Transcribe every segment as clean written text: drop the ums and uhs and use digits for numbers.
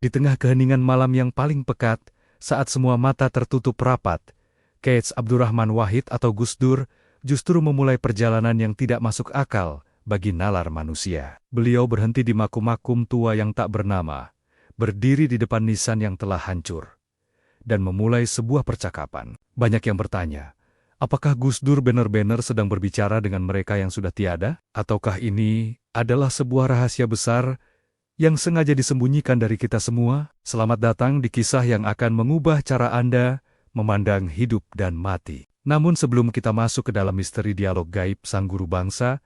Di tengah keheningan malam yang paling pekat, saat semua mata tertutup rapat, K.H. Abdurrahman Wahid atau Gus Dur justru memulai perjalanan yang tidak masuk akal bagi nalar manusia. Beliau berhenti di makum-makum tua yang tak bernama, berdiri di depan nisan yang telah hancur, dan memulai sebuah percakapan. Banyak yang bertanya, apakah Gus Dur benar-benar sedang berbicara dengan mereka yang sudah tiada? Ataukah ini adalah sebuah rahasia besar yang sengaja disembunyikan dari kita semua? Selamat datang di kisah yang akan mengubah cara Anda memandang hidup dan mati. Namun sebelum kita masuk ke dalam misteri dialog gaib sang guru bangsa,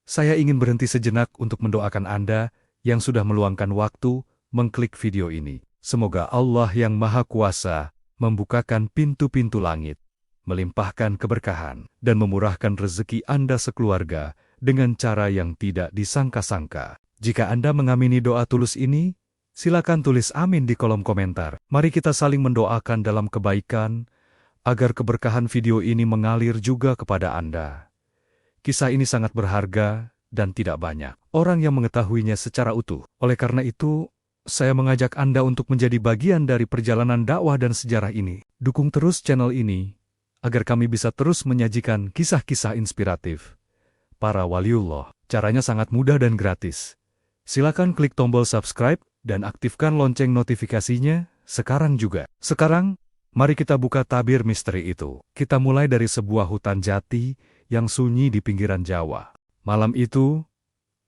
saya ingin berhenti sejenak untuk mendoakan Anda yang sudah meluangkan waktu mengklik video ini. Semoga Allah yang Maha Kuasa membukakan pintu-pintu langit, melimpahkan keberkahan, dan memurahkan rezeki Anda sekeluarga dengan cara yang tidak disangka-sangka. Jika Anda mengamini doa tulus ini, silakan tulis amin di kolom komentar. Mari kita saling mendoakan dalam kebaikan, agar keberkahan video ini mengalir juga kepada Anda. Kisah ini sangat berharga dan tidak banyak orang yang mengetahuinya secara utuh. Oleh karena itu, saya mengajak Anda untuk menjadi bagian dari perjalanan dakwah dan sejarah ini. Dukung terus channel ini, agar kami bisa terus menyajikan kisah-kisah inspiratif para waliullah. Caranya sangat mudah dan gratis. Silakan klik tombol subscribe dan aktifkan lonceng notifikasinya sekarang juga. Sekarang, mari kita buka tabir misteri itu. Kita mulai dari sebuah hutan jati yang sunyi di pinggiran Jawa. Malam itu,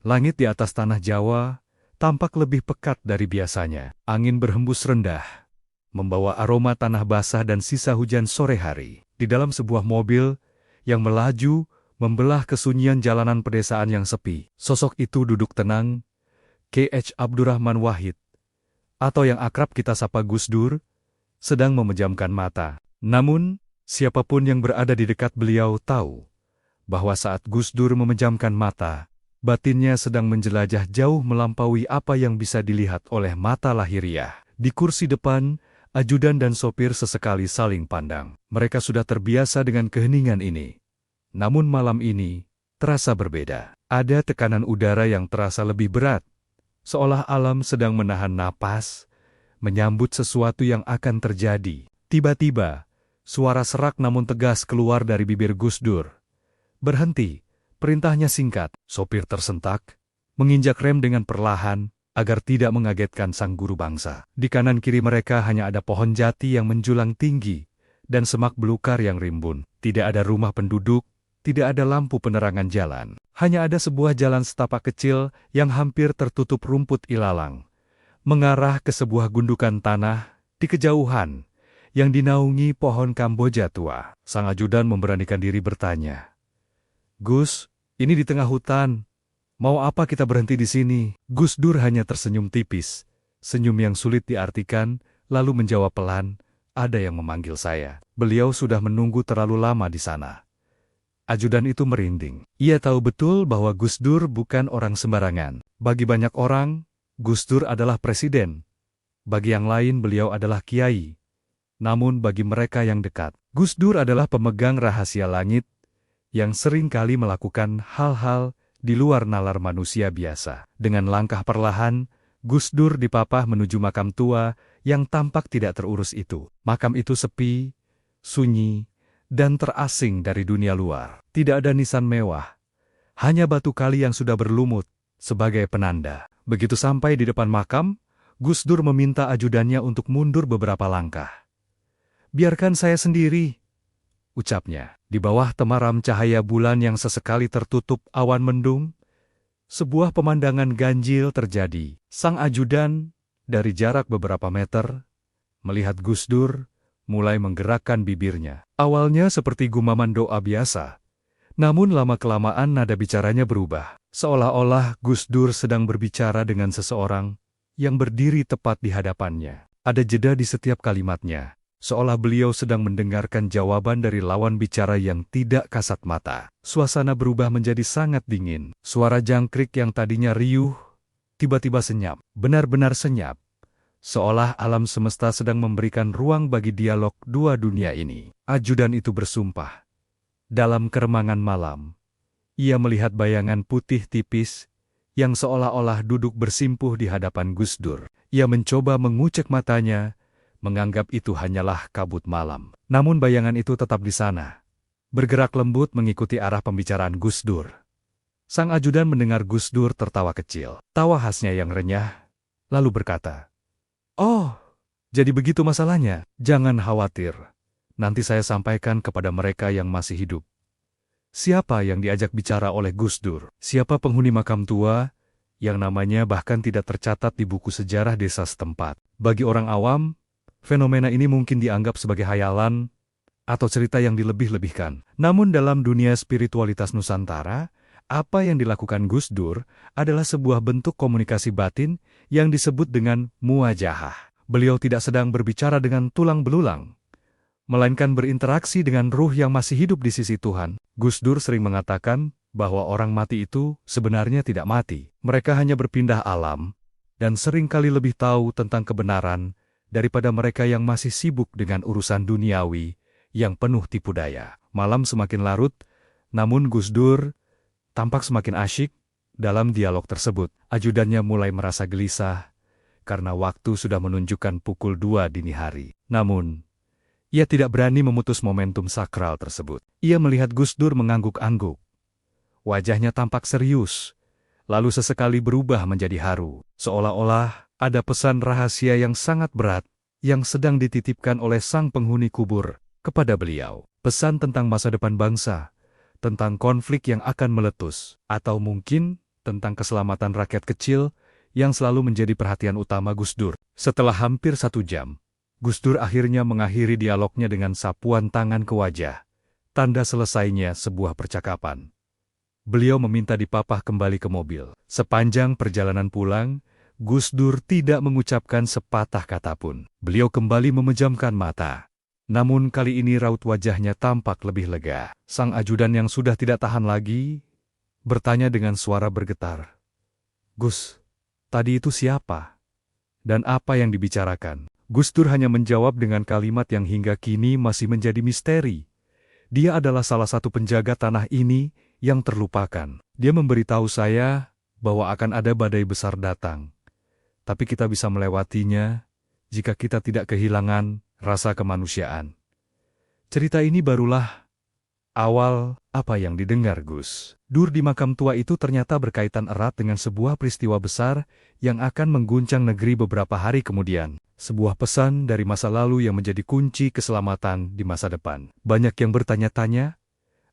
langit di atas tanah Jawa tampak lebih pekat dari biasanya. Angin berhembus rendah, membawa aroma tanah basah dan sisa hujan sore hari. Di dalam sebuah mobil yang melaju, membelah kesunyian jalanan pedesaan yang sepi. Sosok itu duduk tenang, K.H. Abdurrahman Wahid, atau yang akrab kita sapa Gus Dur, sedang memejamkan mata. Namun, siapapun yang berada di dekat beliau tahu bahwa saat Gus Dur memejamkan mata, batinnya sedang menjelajah jauh melampaui apa yang bisa dilihat oleh mata lahiriah. Di kursi depan, ajudan dan sopir sesekali saling pandang. Mereka sudah terbiasa dengan keheningan ini. Namun malam ini terasa berbeda. Ada tekanan udara yang terasa lebih berat, seolah alam sedang menahan napas, menyambut sesuatu yang akan terjadi. Tiba-tiba, suara serak namun tegas keluar dari bibir Gus Dur. Berhenti, perintahnya singkat. Sopir tersentak, menginjak rem dengan perlahan, agar tidak mengagetkan sang guru bangsa. Di kanan kiri mereka hanya ada pohon jati yang menjulang tinggi, dan semak belukar yang rimbun. Tidak ada rumah penduduk, tidak ada lampu penerangan jalan. Hanya ada sebuah jalan setapak kecil yang hampir tertutup rumput ilalang, mengarah ke sebuah gundukan tanah di kejauhan yang dinaungi pohon Kamboja tua. Sang ajudan memberanikan diri bertanya, "Gus, ini di tengah hutan. Mau apa kita berhenti di sini?" Gus Dur hanya tersenyum tipis, senyum yang sulit diartikan, lalu menjawab pelan, "Ada yang memanggil saya." Beliau sudah menunggu terlalu lama di sana. Ajudan itu merinding. Ia tahu betul bahwa Gus Dur bukan orang sembarangan. Bagi banyak orang, Gus Dur adalah presiden. Bagi yang lain beliau adalah kiai. Namun bagi mereka yang dekat, Gus Dur adalah pemegang rahasia langit yang sering kali melakukan hal-hal di luar nalar manusia biasa. Dengan langkah perlahan, Gus Dur dipapah menuju makam tua yang tampak tidak terurus itu. Makam itu sepi, sunyi, dan terasing dari dunia luar. Tidak ada nisan mewah, hanya batu kali yang sudah berlumut sebagai penanda. Begitu sampai di depan makam, Gus Dur meminta ajudannya untuk mundur beberapa langkah. "Biarkan saya sendiri," ucapnya. Di bawah temaram cahaya bulan yang sesekali tertutup awan mendung, sebuah pemandangan ganjil terjadi. Sang ajudan, dari jarak beberapa meter, melihat Gus Dur, mulai menggerakkan bibirnya. Awalnya seperti gumaman doa biasa, namun lama-kelamaan nada bicaranya berubah. Seolah-olah Gus Dur sedang berbicara dengan seseorang yang berdiri tepat di hadapannya. Ada jeda di setiap kalimatnya, seolah beliau sedang mendengarkan jawaban dari lawan bicara yang tidak kasat mata. Suasana berubah menjadi sangat dingin. Suara jangkrik yang tadinya riuh, tiba-tiba senyap, benar-benar senyap. Seolah alam semesta sedang memberikan ruang bagi dialog dua dunia ini. Ajudan itu bersumpah. Dalam keremangan malam, ia melihat bayangan putih tipis yang seolah-olah duduk bersimpuh di hadapan Gus Dur. Ia mencoba mengucek matanya, menganggap itu hanyalah kabut malam. Namun bayangan itu tetap di sana, bergerak lembut mengikuti arah pembicaraan Gus Dur. Sang ajudan mendengar Gus Dur tertawa kecil, tawa khasnya yang renyah, lalu berkata, "Oh, jadi begitu masalahnya? Jangan khawatir. Nanti saya sampaikan kepada mereka yang masih hidup." Siapa yang diajak bicara oleh Gus Dur? Siapa penghuni makam tua yang namanya bahkan tidak tercatat di buku sejarah desa setempat? Bagi orang awam, fenomena ini mungkin dianggap sebagai hayalan atau cerita yang dilebih-lebihkan. Namun dalam dunia spiritualitas Nusantara, apa yang dilakukan Gus Dur adalah sebuah bentuk komunikasi batin yang disebut dengan muwajahah. Beliau tidak sedang berbicara dengan tulang belulang, melainkan berinteraksi dengan ruh yang masih hidup di sisi Tuhan. Gus Dur sering mengatakan bahwa orang mati itu sebenarnya tidak mati. Mereka hanya berpindah alam, dan seringkali lebih tahu tentang kebenaran daripada mereka yang masih sibuk dengan urusan duniawi yang penuh tipu daya. Malam semakin larut, namun Gus Dur tampak semakin asyik dalam dialog tersebut. Ajudannya mulai merasa gelisah karena waktu sudah menunjukkan pukul 2 dini hari. Namun, ia tidak berani memutus momentum sakral tersebut. Ia melihat Gus Dur mengangguk-angguk. Wajahnya tampak serius, lalu sesekali berubah menjadi haru. Seolah-olah ada pesan rahasia yang sangat berat yang sedang dititipkan oleh sang penghuni kubur kepada beliau. Pesan tentang masa depan bangsa, tentang konflik yang akan meletus, atau mungkin tentang keselamatan rakyat kecil yang selalu menjadi perhatian utama Gus Dur. Setelah hampir 1 jam, Gus Dur akhirnya mengakhiri dialognya dengan sapuan tangan ke wajah, tanda selesainya sebuah percakapan. Beliau meminta dipapah kembali ke mobil. Sepanjang perjalanan pulang, Gus Dur tidak mengucapkan sepatah kata pun. Beliau kembali memejamkan mata. Namun kali ini raut wajahnya tampak lebih lega. Sang ajudan yang sudah tidak tahan lagi, bertanya dengan suara bergetar, "Gus, tadi itu siapa? Dan apa yang dibicarakan?" Gus Dur hanya menjawab dengan kalimat yang hingga kini masih menjadi misteri. Dia adalah salah satu penjaga tanah ini yang terlupakan. Dia memberitahu saya bahwa akan ada badai besar datang. Tapi kita bisa melewatinya jika kita tidak kehilangan rasa kemanusiaan. Cerita ini barulah awal apa yang didengar Gus Dur di makam tua itu ternyata berkaitan erat dengan sebuah peristiwa besar yang akan mengguncang negeri beberapa hari kemudian. Sebuah pesan dari masa lalu yang menjadi kunci keselamatan di masa depan. Banyak yang bertanya-tanya,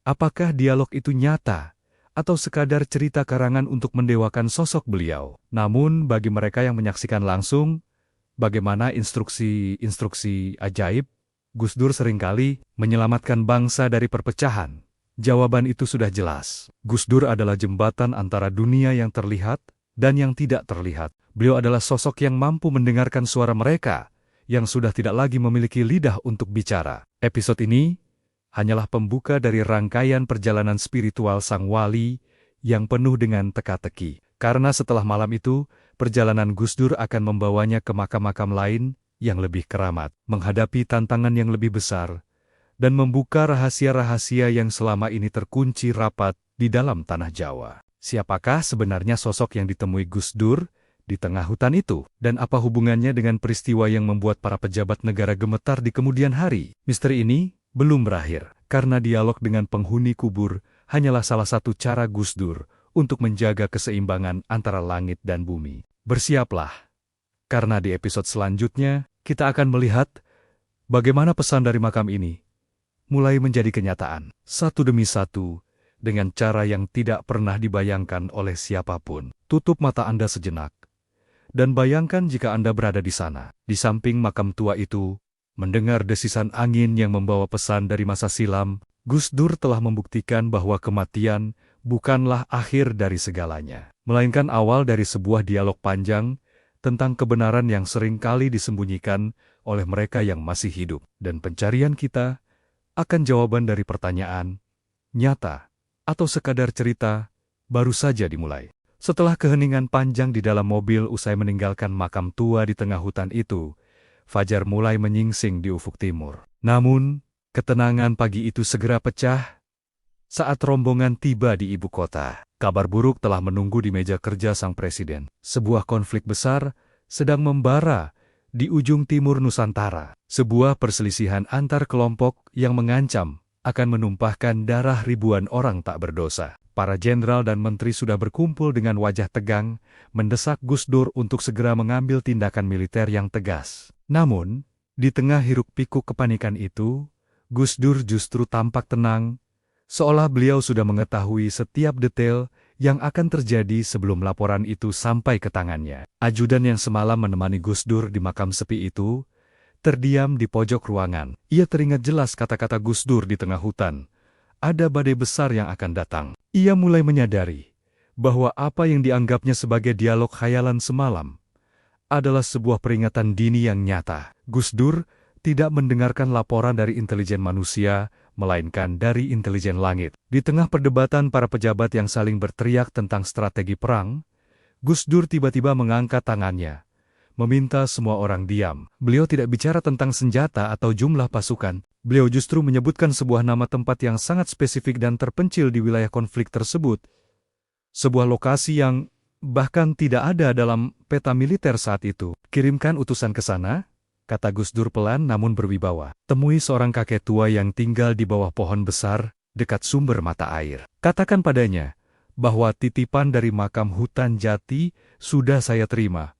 apakah dialog itu nyata atau sekadar cerita karangan untuk mendewakan sosok beliau? Namun bagi mereka yang menyaksikan langsung, bagaimana instruksi ajaib, Gus Dur seringkali menyelamatkan bangsa dari perpecahan. Jawaban itu sudah jelas. Gus Dur adalah jembatan antara dunia yang terlihat dan yang tidak terlihat. Beliau adalah sosok yang mampu mendengarkan suara mereka yang sudah tidak lagi memiliki lidah untuk bicara. Episode ini hanyalah pembuka dari rangkaian perjalanan spiritual sang wali yang penuh dengan teka-teki. Karena setelah malam itu, perjalanan Gus Dur akan membawanya ke makam-makam lain yang lebih keramat, menghadapi tantangan yang lebih besar, dan membuka rahasia-rahasia yang selama ini terkunci rapat di dalam tanah Jawa. Siapakah sebenarnya sosok yang ditemui Gus Dur di tengah hutan itu? Dan apa hubungannya dengan peristiwa yang membuat para pejabat negara gemetar di kemudian hari? Misteri ini belum berakhir, karena dialog dengan penghuni kubur hanyalah salah satu cara Gus Dur untuk menjaga keseimbangan antara langit dan bumi. Bersiaplah, karena di episode selanjutnya kita akan melihat bagaimana pesan dari makam ini mulai menjadi kenyataan, satu demi satu, dengan cara yang tidak pernah dibayangkan oleh siapapun. Tutup mata Anda sejenak, dan bayangkan jika Anda berada di sana, di samping makam tua itu, mendengar desisan angin yang membawa pesan dari masa silam. Gus Dur telah membuktikan bahwa kematian bukanlah akhir dari segalanya, melainkan awal dari sebuah dialog panjang tentang kebenaran yang sering kali disembunyikan oleh mereka yang masih hidup. Dan pencarian kita akan jawaban dari pertanyaan, nyata atau sekadar cerita, baru saja dimulai. Setelah keheningan panjang di dalam mobil usai meninggalkan makam tua di tengah hutan itu, fajar mulai menyingsing di ufuk timur. Namun, ketenangan pagi itu segera pecah saat rombongan tiba di ibu kota. Kabar buruk telah menunggu di meja kerja sang presiden. Sebuah konflik besar sedang membara di ujung timur Nusantara. Sebuah perselisihan antar kelompok yang mengancam akan menumpahkan darah ribuan orang tak berdosa. Para jenderal dan menteri sudah berkumpul dengan wajah tegang, mendesak Gus Dur untuk segera mengambil tindakan militer yang tegas. Namun, di tengah hiruk-pikuk kepanikan itu, Gus Dur justru tampak tenang, seolah beliau sudah mengetahui setiap detail yang akan terjadi sebelum laporan itu sampai ke tangannya. Ajudan yang semalam menemani Gus Dur di makam sepi itu, terdiam di pojok ruangan. Ia teringat jelas kata-kata Gus Dur di tengah hutan. Ada badai besar yang akan datang. Ia mulai menyadari bahwa apa yang dianggapnya sebagai dialog khayalan semalam adalah sebuah peringatan dini yang nyata. Gus Dur tidak mendengarkan laporan dari intelijen manusia, melainkan dari intelijen langit. Di tengah perdebatan para pejabat yang saling berteriak tentang strategi perang, Gus Dur tiba-tiba mengangkat tangannya, meminta semua orang diam. Beliau tidak bicara tentang senjata atau jumlah pasukan. Beliau justru menyebutkan sebuah nama tempat yang sangat spesifik dan terpencil di wilayah konflik tersebut. Sebuah lokasi yang bahkan tidak ada dalam peta militer saat itu. Kirimkan utusan ke sana, kata Gus Dur pelan namun berwibawa. Temui seorang kakek tua yang tinggal di bawah pohon besar, dekat sumber mata air. Katakan padanya, bahwa titipan dari makam hutan jati sudah saya terima,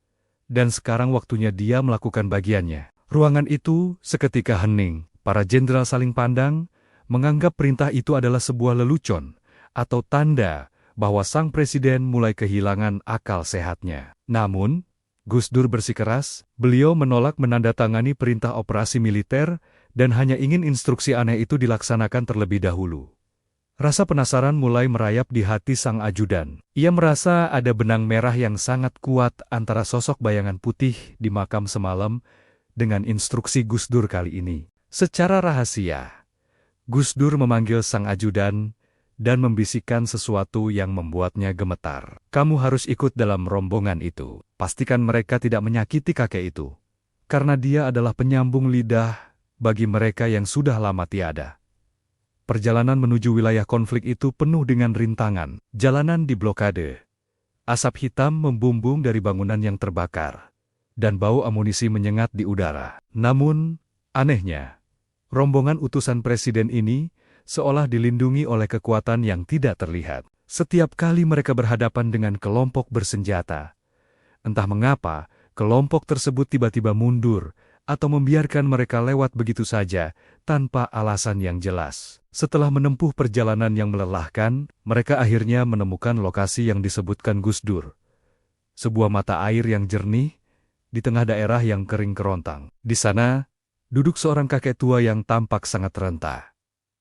dan sekarang waktunya dia melakukan bagiannya. Ruangan itu seketika hening. Para jenderal saling pandang, menganggap perintah itu adalah sebuah lelucon, atau tanda bahwa sang presiden mulai kehilangan akal sehatnya. Namun, Gus Dur bersikeras, beliau menolak menandatangani perintah operasi militer dan hanya ingin instruksi aneh itu dilaksanakan terlebih dahulu. Rasa penasaran mulai merayap di hati sang ajudan. Ia merasa ada benang merah yang sangat kuat antara sosok bayangan putih di makam semalam dengan instruksi Gus Dur kali ini. Secara rahasia, Gus Dur memanggil sang ajudan dan membisikkan sesuatu yang membuatnya gemetar. Kamu harus ikut dalam rombongan itu. Pastikan mereka tidak menyakiti kakek itu, karena dia adalah penyambung lidah bagi mereka yang sudah lama tiada. Perjalanan menuju wilayah konflik itu penuh dengan rintangan. Jalanan diblokade. Asap hitam membumbung dari bangunan yang terbakar, dan bau amunisi menyengat di udara. Namun, anehnya, rombongan utusan presiden ini seolah dilindungi oleh kekuatan yang tidak terlihat. Setiap kali mereka berhadapan dengan kelompok bersenjata, entah mengapa kelompok tersebut tiba-tiba mundur atau membiarkan mereka lewat begitu saja tanpa alasan yang jelas. Setelah menempuh perjalanan yang melelahkan, mereka akhirnya menemukan lokasi yang disebutkan Gus Dur. Sebuah mata air yang jernih di tengah daerah yang kering kerontang. Di sana, duduk seorang kakek tua yang tampak sangat renta,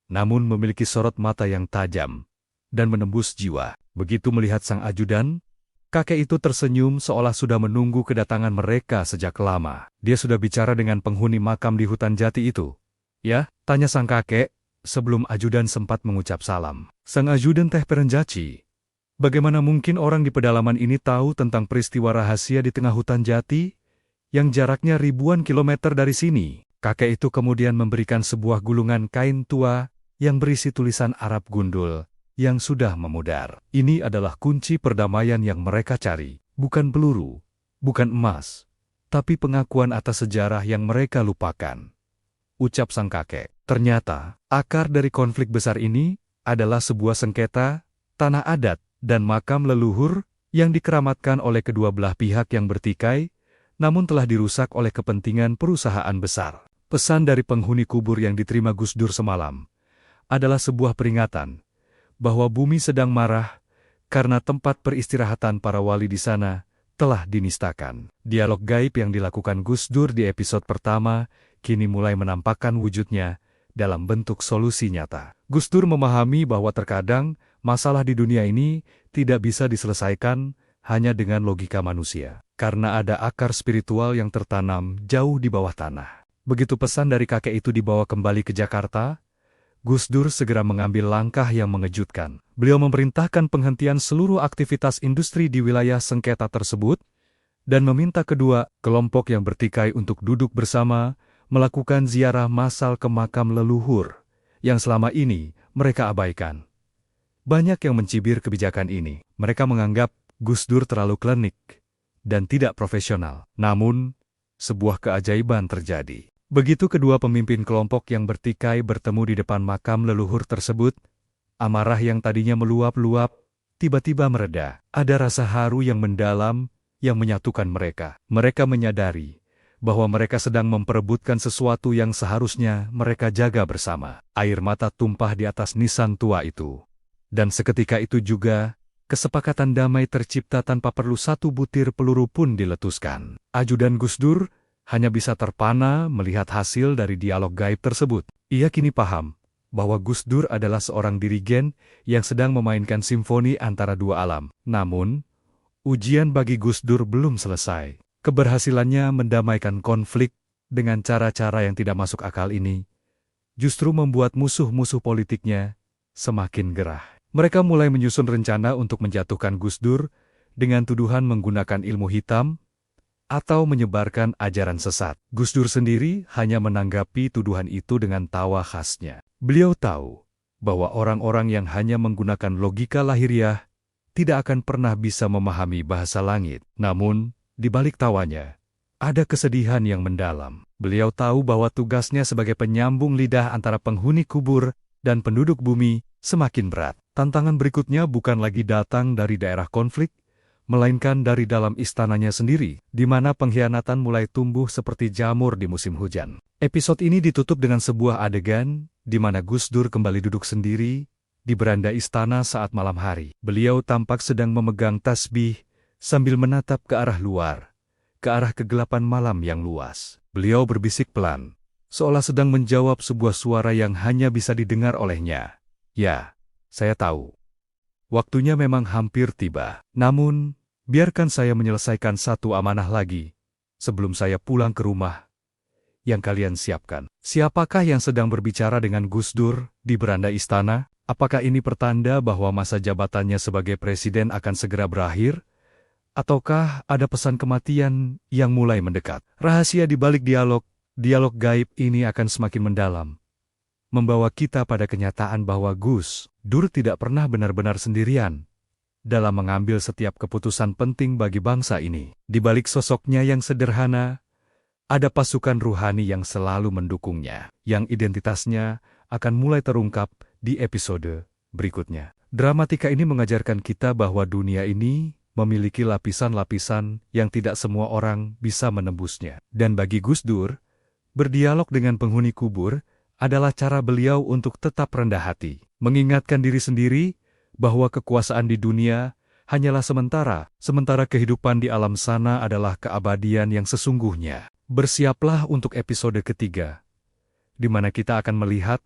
namun memiliki sorot mata yang tajam dan menembus jiwa. Begitu melihat sang ajudan, kakek itu tersenyum seolah sudah menunggu kedatangan mereka sejak lama. Dia sudah bicara dengan penghuni makam di hutan jati itu. Ya, tanya sang kakek, sebelum ajudan sempat mengucap salam. Sang ajudan Teh Perenjaci, bagaimana mungkin orang di pedalaman ini tahu tentang peristiwa rahasia di tengah hutan jati, yang jaraknya ribuan kilometer dari sini? Kakek itu kemudian memberikan sebuah gulungan kain tua yang berisi tulisan Arab gundul yang sudah memudar. Ini adalah kunci perdamaian yang mereka cari. Bukan peluru, bukan emas, tapi pengakuan atas sejarah yang mereka lupakan. Ucap sang kakek. Ternyata, akar dari konflik besar ini adalah sebuah sengketa, tanah adat, dan makam leluhur yang dikeramatkan oleh kedua belah pihak yang bertikai, namun telah dirusak oleh kepentingan perusahaan besar. Pesan dari penghuni kubur yang diterima Gus Dur semalam adalah sebuah peringatan bahwa bumi sedang marah karena tempat peristirahatan para wali di sana telah dinistakan. Dialog gaib yang dilakukan Gus Dur di episode pertama kini mulai menampakkan wujudnya dalam bentuk solusi nyata. Gus Dur memahami bahwa terkadang masalah di dunia ini tidak bisa diselesaikan hanya dengan logika manusia, karena ada akar spiritual yang tertanam jauh di bawah tanah. Begitu pesan dari kakek itu dibawa kembali ke Jakarta, Gus Dur segera mengambil langkah yang mengejutkan. Beliau memerintahkan penghentian seluruh aktivitas industri di wilayah sengketa tersebut, dan meminta kedua kelompok yang bertikai untuk duduk bersama, melakukan ziarah massal ke makam leluhur, yang selama ini mereka abaikan. Banyak yang mencibir kebijakan ini. Mereka menganggap Gus Dur terlalu klinik dan tidak profesional. Namun, sebuah keajaiban terjadi. Begitu kedua pemimpin kelompok yang bertikai bertemu di depan makam leluhur tersebut, amarah yang tadinya meluap-luap tiba-tiba mereda. Ada rasa haru yang mendalam yang menyatukan mereka. Mereka menyadari bahwa mereka sedang memperebutkan sesuatu yang seharusnya mereka jaga bersama. Air mata tumpah di atas nisan tua itu. Dan seketika itu juga, kesepakatan damai tercipta tanpa perlu satu butir peluru pun diletuskan. Ajudan Gus Dur hanya bisa terpana melihat hasil dari dialog gaib tersebut. Ia kini paham bahwa Gus Dur adalah seorang dirigen yang sedang memainkan simfoni antara dua alam. Namun, ujian bagi Gus Dur belum selesai. Keberhasilannya mendamaikan konflik dengan cara-cara yang tidak masuk akal ini justru membuat musuh-musuh politiknya semakin gerah. Mereka mulai menyusun rencana untuk menjatuhkan Gus Dur dengan tuduhan menggunakan ilmu hitam atau menyebarkan ajaran sesat. Gus Dur sendiri hanya menanggapi tuduhan itu dengan tawa khasnya. Beliau tahu bahwa orang-orang yang hanya menggunakan logika lahiriah tidak akan pernah bisa memahami bahasa langit. Namun, di balik tawanya, ada kesedihan yang mendalam. Beliau tahu bahwa tugasnya sebagai penyambung lidah antara penghuni kubur dan penduduk bumi semakin berat. Tantangan berikutnya bukan lagi datang dari daerah konflik, melainkan dari dalam istananya sendiri, di mana pengkhianatan mulai tumbuh seperti jamur di musim hujan. Episode ini ditutup dengan sebuah adegan di mana Gus Dur kembali duduk sendiri di beranda istana saat malam hari. Beliau tampak sedang memegang tasbih sambil menatap ke arah luar, ke arah kegelapan malam yang luas. Beliau berbisik pelan, seolah sedang menjawab sebuah suara yang hanya bisa didengar olehnya. Ya, saya tahu. Waktunya memang hampir tiba. Namun, biarkan saya menyelesaikan satu amanah lagi sebelum saya pulang ke rumah yang kalian siapkan. Siapakah yang sedang berbicara dengan Gus Dur di beranda istana? Apakah ini pertanda bahwa masa jabatannya sebagai presiden akan segera berakhir? Ataukah ada pesan kematian yang mulai mendekat? Rahasia di balik dialog gaib ini akan semakin mendalam, membawa kita pada kenyataan bahwa Gus Dur tidak pernah benar-benar sendirian dalam mengambil setiap keputusan penting bagi bangsa ini. Di balik sosoknya yang sederhana, ada pasukan ruhani yang selalu mendukungnya, yang identitasnya akan mulai terungkap di episode berikutnya. Dramatika ini mengajarkan kita bahwa dunia ini memiliki lapisan-lapisan yang tidak semua orang bisa menembusnya. Dan bagi Gus Dur, berdialog dengan penghuni kubur adalah cara beliau untuk tetap rendah hati, mengingatkan diri sendiri bahwa kekuasaan di dunia hanyalah sementara kehidupan di alam sana adalah keabadian yang sesungguhnya. Bersiaplah untuk episode ketiga, di mana kita akan melihat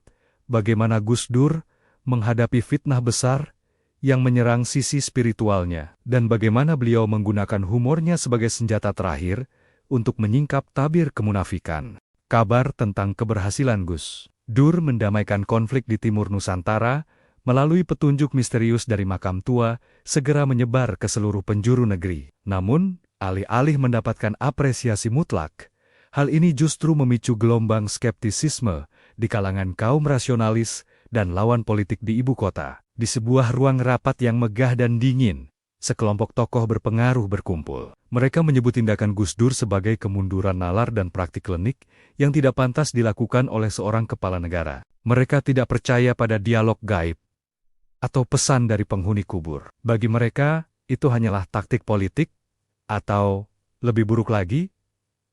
bagaimana Gus Dur menghadapi fitnah besar yang menyerang sisi spiritualnya, dan bagaimana beliau menggunakan humornya sebagai senjata terakhir untuk menyingkap tabir kemunafikan. Kabar tentang keberhasilan Gus Dur mendamaikan konflik di timur Nusantara melalui petunjuk misterius dari makam tua segera menyebar ke seluruh penjuru negeri. Namun, alih-alih mendapatkan apresiasi mutlak, hal ini justru memicu gelombang skeptisisme di kalangan kaum rasionalis dan lawan politik di ibu kota. Di sebuah ruang rapat yang megah dan dingin, sekelompok tokoh berpengaruh berkumpul. Mereka menyebut tindakan Gus Dur sebagai kemunduran nalar dan praktik klinik yang tidak pantas dilakukan oleh seorang kepala negara. Mereka tidak percaya pada dialog gaib atau pesan dari penghuni kubur. Bagi mereka, itu hanyalah taktik politik atau, lebih buruk lagi,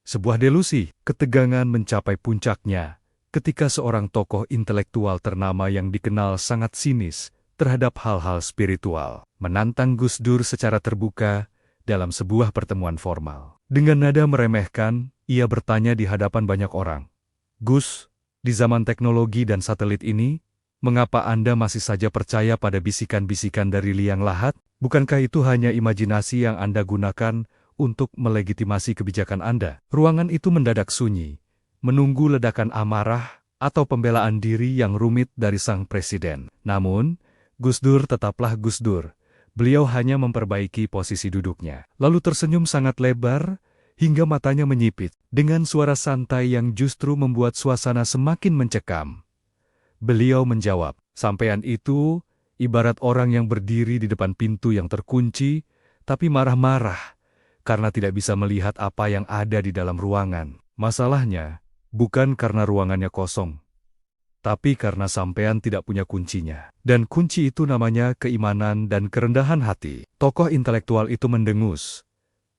sebuah delusi. Ketegangan mencapai puncaknya ketika seorang tokoh intelektual ternama yang dikenal sangat sinis terhadap hal-hal spiritual menantang Gus Dur secara terbuka dalam sebuah pertemuan formal. Dengan nada meremehkan, ia bertanya di hadapan banyak orang, "Gus, di zaman teknologi dan satelit ini, mengapa Anda masih saja percaya pada bisikan-bisikan dari liang lahat? Bukankah itu hanya imajinasi yang Anda gunakan untuk melegitimasi kebijakan Anda?" Ruangan itu mendadak sunyi, menunggu ledakan amarah atau pembelaan diri yang rumit dari sang presiden. Namun, Gus Dur tetaplah Gus Dur. Beliau hanya memperbaiki posisi duduknya, lalu tersenyum sangat lebar hingga matanya menyipit. Dengan suara santai yang justru membuat suasana semakin mencekam, beliau menjawab, "Sampean itu ibarat orang yang berdiri di depan pintu yang terkunci, tapi marah-marah karena tidak bisa melihat apa yang ada di dalam ruangan. Masalahnya, bukan karena ruangannya kosong, tapi karena sampean tidak punya kuncinya. Dan kunci itu namanya keimanan dan kerendahan hati. Tokoh intelektual itu mendengus,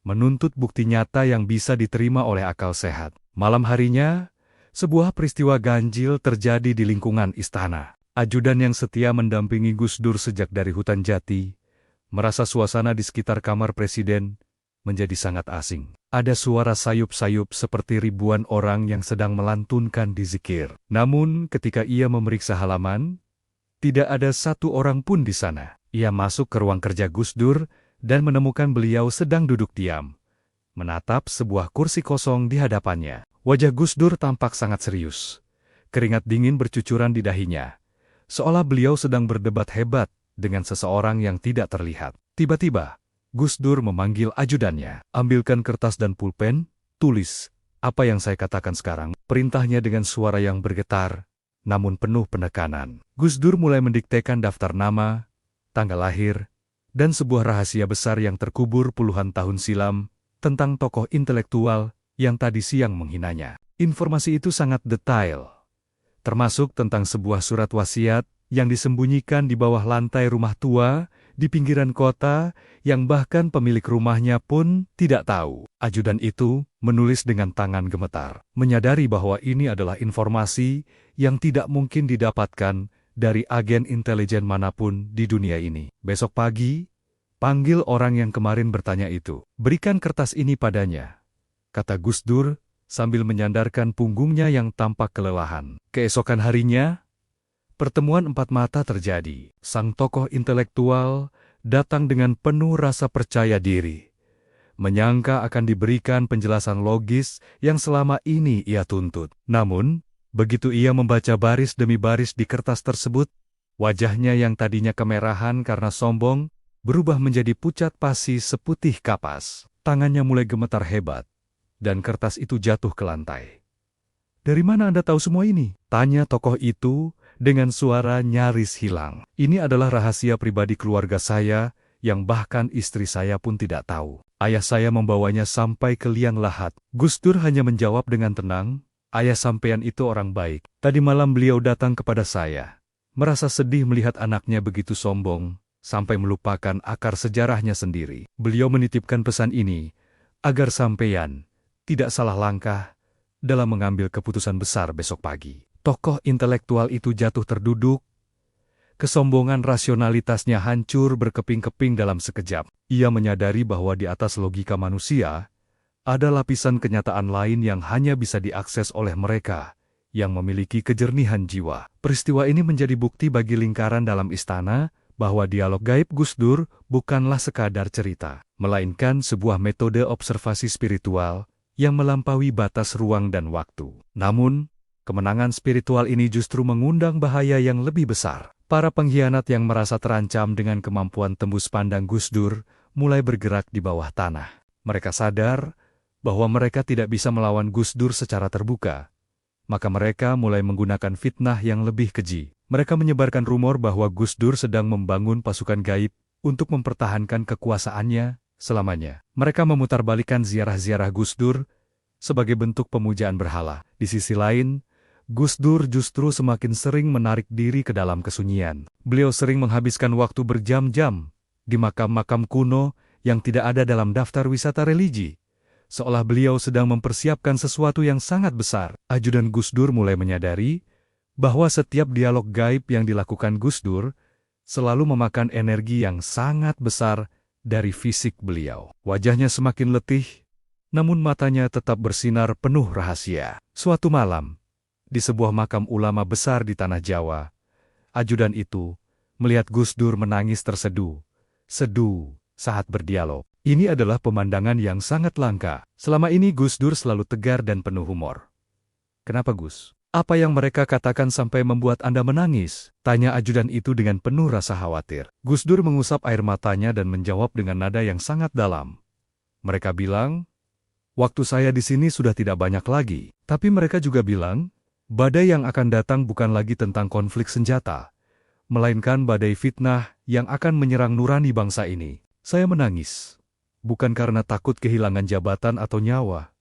menuntut bukti nyata yang bisa diterima oleh akal sehat. Malam harinya, sebuah peristiwa ganjil terjadi di lingkungan istana. Ajudan yang setia mendampingi Gus Dur sejak dari hutan jati, merasa suasana di sekitar kamar presiden menjadi sangat asing. Ada suara sayup-sayup seperti ribuan orang yang sedang melantunkan dzikir. Namun ketika ia memeriksa halaman, tidak ada satu orang pun di sana. Ia masuk ke ruang kerja Gus Dur dan menemukan beliau sedang duduk diam, menatap sebuah kursi kosong di hadapannya. Wajah Gus Dur tampak sangat serius. Keringat dingin bercucuran di dahinya, seolah beliau sedang berdebat hebat dengan seseorang yang tidak terlihat. Tiba-tiba, Gus Dur memanggil ajudannya. "Ambilkan kertas dan pulpen, tulis apa yang saya katakan sekarang," perintahnya dengan suara yang bergetar, namun penuh penekanan. Gus Dur mulai mendiktekan daftar nama, tanggal lahir, dan sebuah rahasia besar yang terkubur puluhan tahun silam tentang tokoh intelektual yang tadi siang menghinanya. Informasi itu sangat detail, termasuk tentang sebuah surat wasiat yang disembunyikan di bawah lantai rumah tua di pinggiran kota yang bahkan pemilik rumahnya pun tidak tahu. Ajudan itu menulis dengan tangan gemetar, menyadari bahwa ini adalah informasi yang tidak mungkin didapatkan dari agen intelijen manapun di dunia ini. "Besok pagi, panggil orang yang kemarin bertanya itu. Berikan kertas ini padanya," kata Gus Dur sambil menyandarkan punggungnya yang tampak kelelahan. Keesokan harinya, pertemuan empat mata terjadi. Sang tokoh intelektual datang dengan penuh rasa percaya diri, menyangka akan diberikan penjelasan logis yang selama ini ia tuntut. Namun, begitu ia membaca baris demi baris di kertas tersebut, wajahnya yang tadinya kemerahan karena sombong, berubah menjadi pucat pasi seputih kapas. Tangannya mulai gemetar hebat, dan kertas itu jatuh ke lantai. "Dari mana Anda tahu semua ini?" tanya tokoh itu dengan suara nyaris hilang. "Ini adalah rahasia pribadi keluarga saya yang bahkan istri saya pun tidak tahu. Ayah saya membawanya sampai ke liang lahat." Gus Dur hanya menjawab dengan tenang, "Ayah sampean itu orang baik. Tadi malam beliau datang kepada saya, merasa sedih melihat anaknya begitu sombong, sampai melupakan akar sejarahnya sendiri. Beliau menitipkan pesan ini, agar sampean tidak salah langkah dalam mengambil keputusan besar besok pagi." Tokoh intelektual itu jatuh terduduk. Kesombongan rasionalitasnya hancur berkeping-keping dalam sekejap. Ia menyadari bahwa di atas logika manusia, ada lapisan kenyataan lain yang hanya bisa diakses oleh mereka yang memiliki kejernihan jiwa. Peristiwa ini menjadi bukti bagi lingkaran dalam istana bahwa dialog gaib Gus Dur bukanlah sekadar cerita, melainkan sebuah metode observasi spiritual yang melampaui batas ruang dan waktu. Namun, kemenangan spiritual ini justru mengundang bahaya yang lebih besar. Para pengkhianat yang merasa terancam dengan kemampuan tembus pandang Gus Dur mulai bergerak di bawah tanah. Mereka sadar bahwa mereka tidak bisa melawan Gus Dur secara terbuka. Maka mereka mulai menggunakan fitnah yang lebih keji. Mereka menyebarkan rumor bahwa Gus Dur sedang membangun pasukan gaib untuk mempertahankan kekuasaannya selamanya. Mereka memutarbalikkan ziarah-ziarah Gus Dur sebagai bentuk pemujaan berhala. Di sisi lain, Gus Dur justru semakin sering menarik diri ke dalam kesunyian. Beliau sering menghabiskan waktu berjam-jam di makam-makam kuno yang tidak ada dalam daftar wisata religi, seolah beliau sedang mempersiapkan sesuatu yang sangat besar. Ajudan Gus Dur mulai menyadari bahwa setiap dialog gaib yang dilakukan Gus Dur selalu memakan energi yang sangat besar dari fisik beliau. Wajahnya semakin letih, namun matanya tetap bersinar penuh rahasia. Suatu malam, di sebuah makam ulama besar di tanah Jawa, ajudan itu melihat Gus Dur menangis terseduh saat berdialog. Ini adalah pemandangan yang sangat langka. Selama ini Gus Dur selalu tegar dan penuh humor. "Kenapa Gus? Apa yang mereka katakan sampai membuat Anda menangis?" tanya ajudan itu dengan penuh rasa khawatir. Gus Dur mengusap air matanya dan menjawab dengan nada yang sangat dalam. "Mereka bilang, waktu saya di sini sudah tidak banyak lagi. Tapi mereka juga bilang, badai yang akan datang bukan lagi tentang konflik senjata, melainkan badai fitnah yang akan menyerang nurani bangsa ini. Saya menangis, bukan karena takut kehilangan jabatan atau nyawa,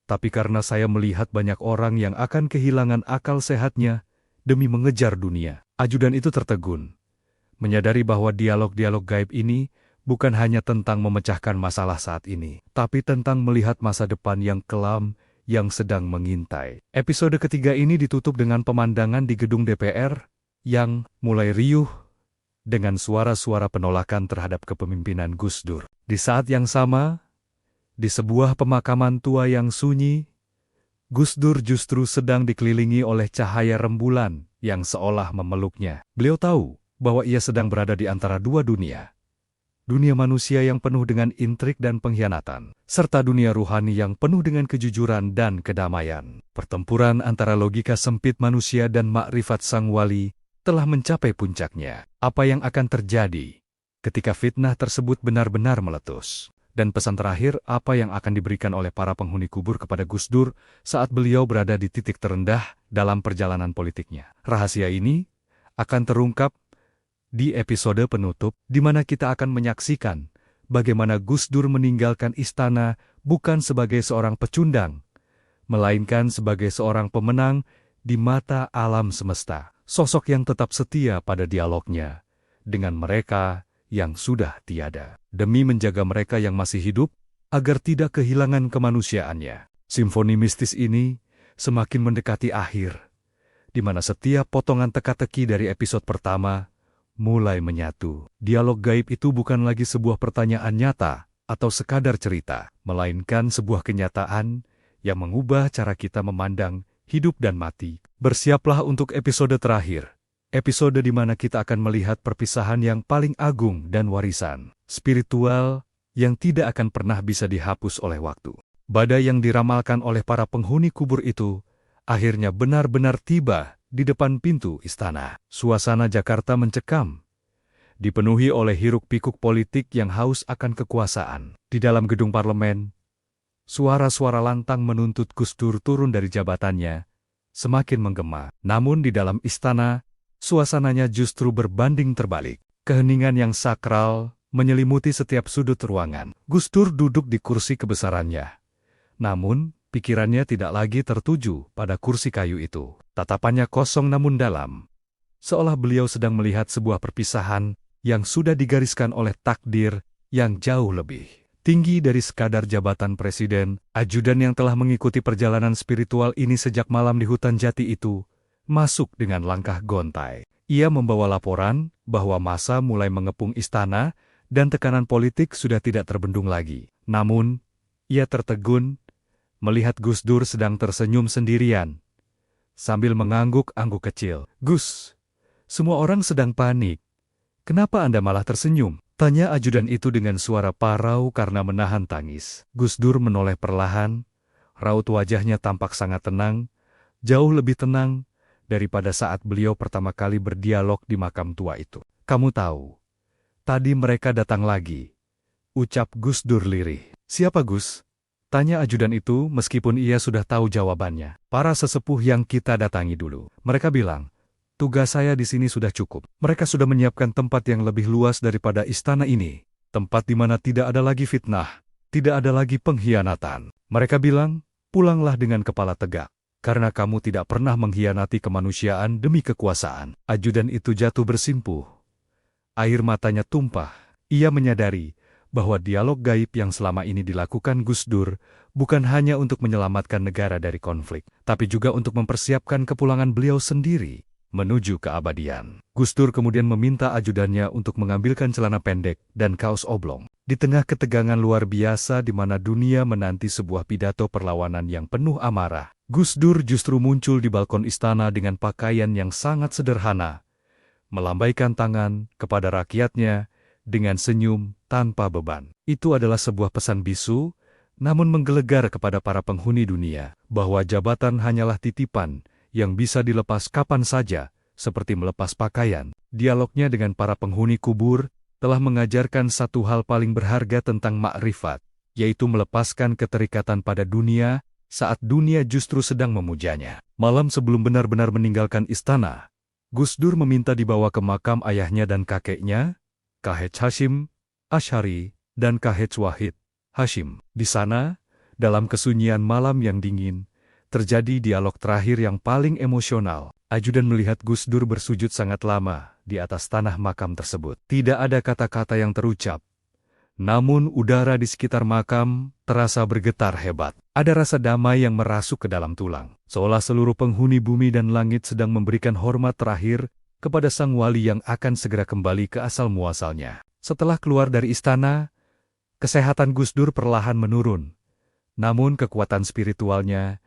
tapi karena saya melihat banyak orang yang akan kehilangan akal sehatnya demi mengejar dunia. Ajudan itu tertegun, menyadari bahwa dialog-dialog gaib ini bukan hanya tentang memecahkan masalah saat ini, tapi tentang melihat masa depan yang kelam yang sedang mengintai. Episode ketiga ini ditutup dengan pemandangan di gedung DPR yang mulai riuh dengan suara-suara penolakan terhadap kepemimpinan Gus Dur. Di saat yang sama, di sebuah pemakaman tua yang sunyi, Gus Dur justru sedang dikelilingi oleh cahaya rembulan yang seolah memeluknya. Beliau tahu bahwa ia sedang berada di antara dua dunia. Dunia manusia yang penuh dengan intrik dan pengkhianatan, serta dunia ruhani yang penuh dengan kejujuran dan kedamaian. Pertempuran antara logika sempit manusia dan makrifat sang wali telah mencapai puncaknya. Apa yang akan terjadi ketika fitnah tersebut benar-benar meletus? Dan pesan terakhir apa yang akan diberikan oleh para penghuni kubur kepada Gus Dur saat beliau berada di titik terendah dalam perjalanan politiknya? Rahasia ini akan terungkap di episode penutup, di mana kita akan menyaksikan bagaimana Gus Dur meninggalkan istana bukan sebagai seorang pecundang, melainkan sebagai seorang pemenang di mata alam semesta. Sosok yang tetap setia pada dialognya dengan mereka yang sudah tiada, demi menjaga mereka yang masih hidup agar tidak kehilangan kemanusiaannya. Simfoni mistis ini semakin mendekati akhir, di mana setiap potongan teka-teki dari episode pertama mulai menyatu. Dialog gaib itu bukan lagi sebuah pertanyaan nyata atau sekadar cerita, melainkan sebuah kenyataan yang mengubah cara kita memandang hidup dan mati. Bersiaplah untuk episode terakhir, episode di mana kita akan melihat perpisahan yang paling agung dan warisan spiritual yang tidak akan pernah bisa dihapus oleh waktu. Badai yang diramalkan oleh para penghuni kubur itu akhirnya benar-benar tiba di depan pintu istana. Suasana Jakarta mencekam, dipenuhi oleh hiruk-pikuk politik yang haus akan kekuasaan. Di dalam gedung parlemen, suara-suara lantang menuntut Gus Dur turun dari jabatannya semakin menggema. Namun di dalam istana, suasananya justru berbanding terbalik. Keheningan yang sakral menyelimuti setiap sudut ruangan. Gus Dur duduk di kursi kebesarannya. Namun, pikirannya tidak lagi tertuju pada kursi kayu itu. Tatapannya kosong namun dalam, seolah beliau sedang melihat sebuah perpisahan yang sudah digariskan oleh takdir yang jauh lebih tinggi dari sekadar jabatan presiden. Ajudan yang telah mengikuti perjalanan spiritual ini sejak malam di hutan jati itu masuk dengan langkah gontai. Ia membawa laporan bahwa massa mulai mengepung istana dan tekanan politik sudah tidak terbendung lagi. Namun, ia tertegun melihat Gus Dur sedang tersenyum sendirian sambil mengangguk-angguk kecil. "Gus, semua orang sedang panik. Kenapa Anda malah tersenyum?" tanya ajudan itu dengan suara parau karena menahan tangis. Gus Dur menoleh perlahan, raut wajahnya tampak sangat tenang, jauh lebih tenang daripada saat beliau pertama kali berdialog di makam tua itu. "Kamu tahu, tadi mereka datang lagi," ucap Gus Dur lirih. "Siapa Gus?" tanya ajudan itu meskipun ia sudah tahu jawabannya. "Para sesepuh yang kita datangi dulu. Mereka bilang, tugas saya di sini sudah cukup. Mereka sudah menyiapkan tempat yang lebih luas daripada istana ini. Tempat di mana tidak ada lagi fitnah, tidak ada lagi pengkhianatan. Mereka bilang, pulanglah dengan kepala tegak, karena kamu tidak pernah mengkhianati kemanusiaan demi kekuasaan." Ajudan itu jatuh bersimpuh. Air matanya tumpah. Ia menyadari bahwa dialog gaib yang selama ini dilakukan Gus Dur bukan hanya untuk menyelamatkan negara dari konflik, tapi juga untuk mempersiapkan kepulangan beliau sendiri menuju keabadian. Gus Dur kemudian meminta ajudannya untuk mengambilkan celana pendek dan kaos oblong. Di tengah ketegangan luar biasa di mana dunia menanti sebuah pidato perlawanan yang penuh amarah, Gus Dur justru muncul di balkon istana dengan pakaian yang sangat sederhana, melambaikan tangan kepada rakyatnya dengan senyum tanpa beban. Itu adalah sebuah pesan bisu, namun menggelegar kepada para penghuni dunia, bahwa jabatan hanyalah titipan yang bisa dilepas kapan saja, seperti melepas pakaian. Dialognya dengan para penghuni kubur telah mengajarkan satu hal paling berharga tentang makrifat, yaitu melepaskan keterikatan pada dunia saat dunia justru sedang memujanya. Malam sebelum benar-benar meninggalkan istana, Gus Dur meminta dibawa ke makam ayahnya dan kakeknya, K.H. Hashim Asy'ari, dan K.H. Wahid Hashim. Di sana, dalam kesunyian malam yang dingin, terjadi dialog terakhir yang paling emosional. Ajudan melihat Gus Dur bersujud sangat lama di atas tanah makam tersebut. Tidak ada kata-kata yang terucap. Namun udara di sekitar makam terasa bergetar hebat. Ada rasa damai yang merasuk ke dalam tulang. Seolah seluruh penghuni bumi dan langit sedang memberikan hormat terakhir kepada sang wali yang akan segera kembali ke asal muasalnya. Setelah keluar dari istana, kesehatan Gus Dur perlahan menurun. Namun kekuatan spiritualnya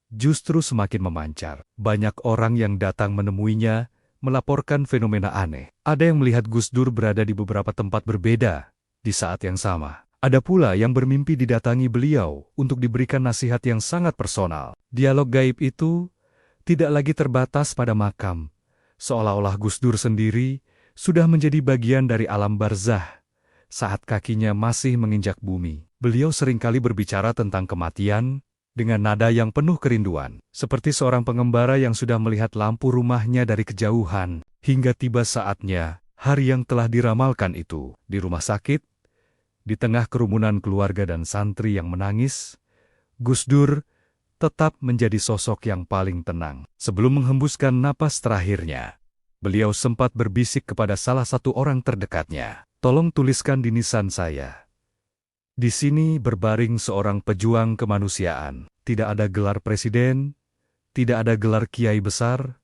justru semakin memancar. Banyak orang yang datang menemuinya melaporkan fenomena aneh. Ada yang melihat Gus Dur berada di beberapa tempat berbeda di saat yang sama. Ada pula yang bermimpi didatangi beliau untuk diberikan nasihat yang sangat personal. Dialog gaib itu tidak lagi terbatas pada makam. Seolah-olah Gus Dur sendiri sudah menjadi bagian dari alam barzah saat kakinya masih menginjak bumi. Beliau seringkali berbicara tentang kematian dengan nada yang penuh kerinduan, seperti seorang pengembara yang sudah melihat lampu rumahnya dari kejauhan, hingga tiba saatnya, hari yang telah diramalkan itu. Di rumah sakit, di tengah kerumunan keluarga dan santri yang menangis, Gus Dur tetap menjadi sosok yang paling tenang. Sebelum menghembuskan napas terakhirnya, beliau sempat berbisik kepada salah satu orang terdekatnya, "Tolong tuliskan di nisan saya. Di sini berbaring seorang pejuang kemanusiaan. Tidak ada gelar presiden, tidak ada gelar kiai besar,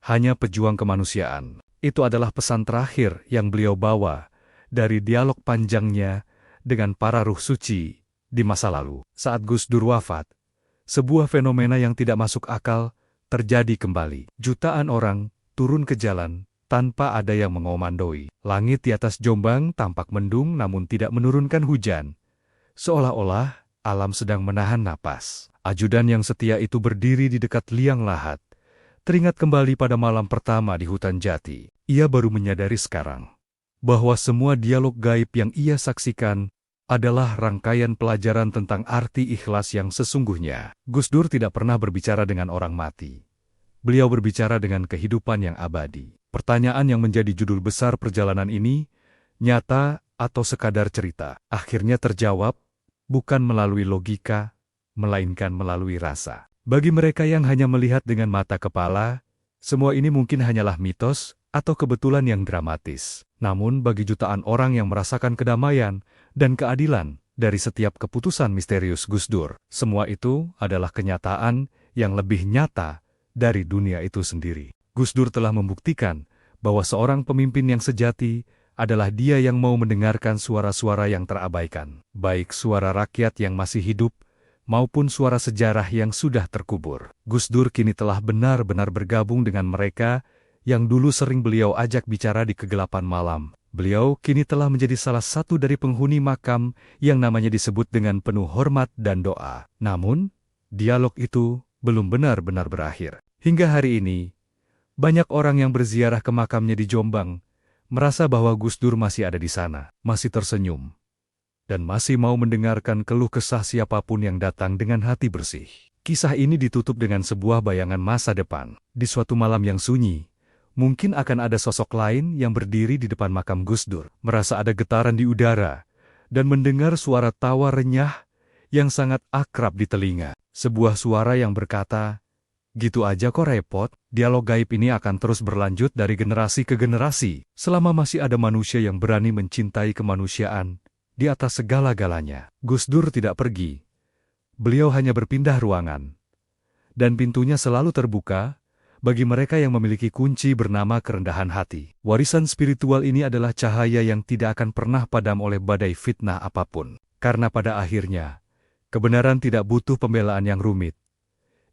hanya pejuang kemanusiaan." Itu adalah pesan terakhir yang beliau bawa dari dialog panjangnya dengan para ruh suci di masa lalu. Saat Gus Dur wafat, sebuah fenomena yang tidak masuk akal terjadi kembali. Jutaan orang turun ke jalan tanpa ada yang mengomandoi. Langit di atas Jombang tampak mendung namun tidak menurunkan hujan. Seolah-olah alam sedang menahan napas. Ajudan yang setia itu berdiri di dekat liang lahat. Teringat kembali pada malam pertama di hutan jati. Ia baru menyadari sekarang bahwa semua dialog gaib yang ia saksikan adalah rangkaian pelajaran tentang arti ikhlas yang sesungguhnya. Gus Dur tidak pernah berbicara dengan orang mati. Beliau berbicara dengan kehidupan yang abadi. Pertanyaan yang menjadi judul besar perjalanan ini, nyata atau sekadar cerita, akhirnya terjawab, bukan melalui logika, melainkan melalui rasa. Bagi mereka yang hanya melihat dengan mata kepala, semua ini mungkin hanyalah mitos atau kebetulan yang dramatis. Namun bagi jutaan orang yang merasakan kedamaian dan keadilan dari setiap keputusan misterius Gus Dur, semua itu adalah kenyataan yang lebih nyata dari dunia itu sendiri. Gus Dur telah membuktikan bahwa seorang pemimpin yang sejati adalah dia yang mau mendengarkan suara-suara yang terabaikan, baik suara rakyat yang masih hidup, maupun suara sejarah yang sudah terkubur. Gus Dur kini telah benar-benar bergabung dengan mereka yang dulu sering beliau ajak bicara di kegelapan malam. Beliau kini telah menjadi salah satu dari penghuni makam yang namanya disebut dengan penuh hormat dan doa. Namun, dialog itu belum benar-benar berakhir. Hingga hari ini, banyak orang yang berziarah ke makamnya di Jombang merasa bahwa Gus Dur masih ada di sana, masih tersenyum, dan masih mau mendengarkan keluh kesah siapapun yang datang dengan hati bersih. Kisah ini ditutup dengan sebuah bayangan masa depan. Di suatu malam yang sunyi, mungkin akan ada sosok lain yang berdiri di depan makam Gus Dur, merasa ada getaran di udara, dan mendengar suara tawa renyah yang sangat akrab di telinga. Sebuah suara yang berkata, "Gitu aja kok repot." Dialog gaib ini akan terus berlanjut dari generasi ke generasi, selama masih ada manusia yang berani mencintai kemanusiaan di atas segala-galanya. Gus Dur tidak pergi. Beliau hanya berpindah ruangan. Dan pintunya selalu terbuka bagi mereka yang memiliki kunci bernama kerendahan hati. Warisan spiritual ini adalah cahaya yang tidak akan pernah padam oleh badai fitnah apapun. Karena pada akhirnya, kebenaran tidak butuh pembelaan yang rumit.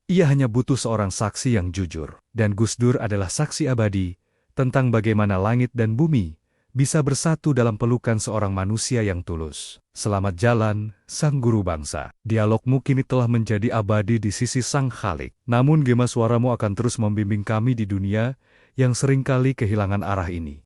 Ia hanya butuh seorang saksi yang jujur. Dan Gus Dur adalah saksi abadi tentang bagaimana langit dan bumi bisa bersatu dalam pelukan seorang manusia yang tulus. Selamat jalan, Sang Guru Bangsa. Dialogmu kini telah menjadi abadi di sisi Sang Khalik. Namun gema suaramu akan terus membimbing kami di dunia yang seringkali kehilangan arah ini.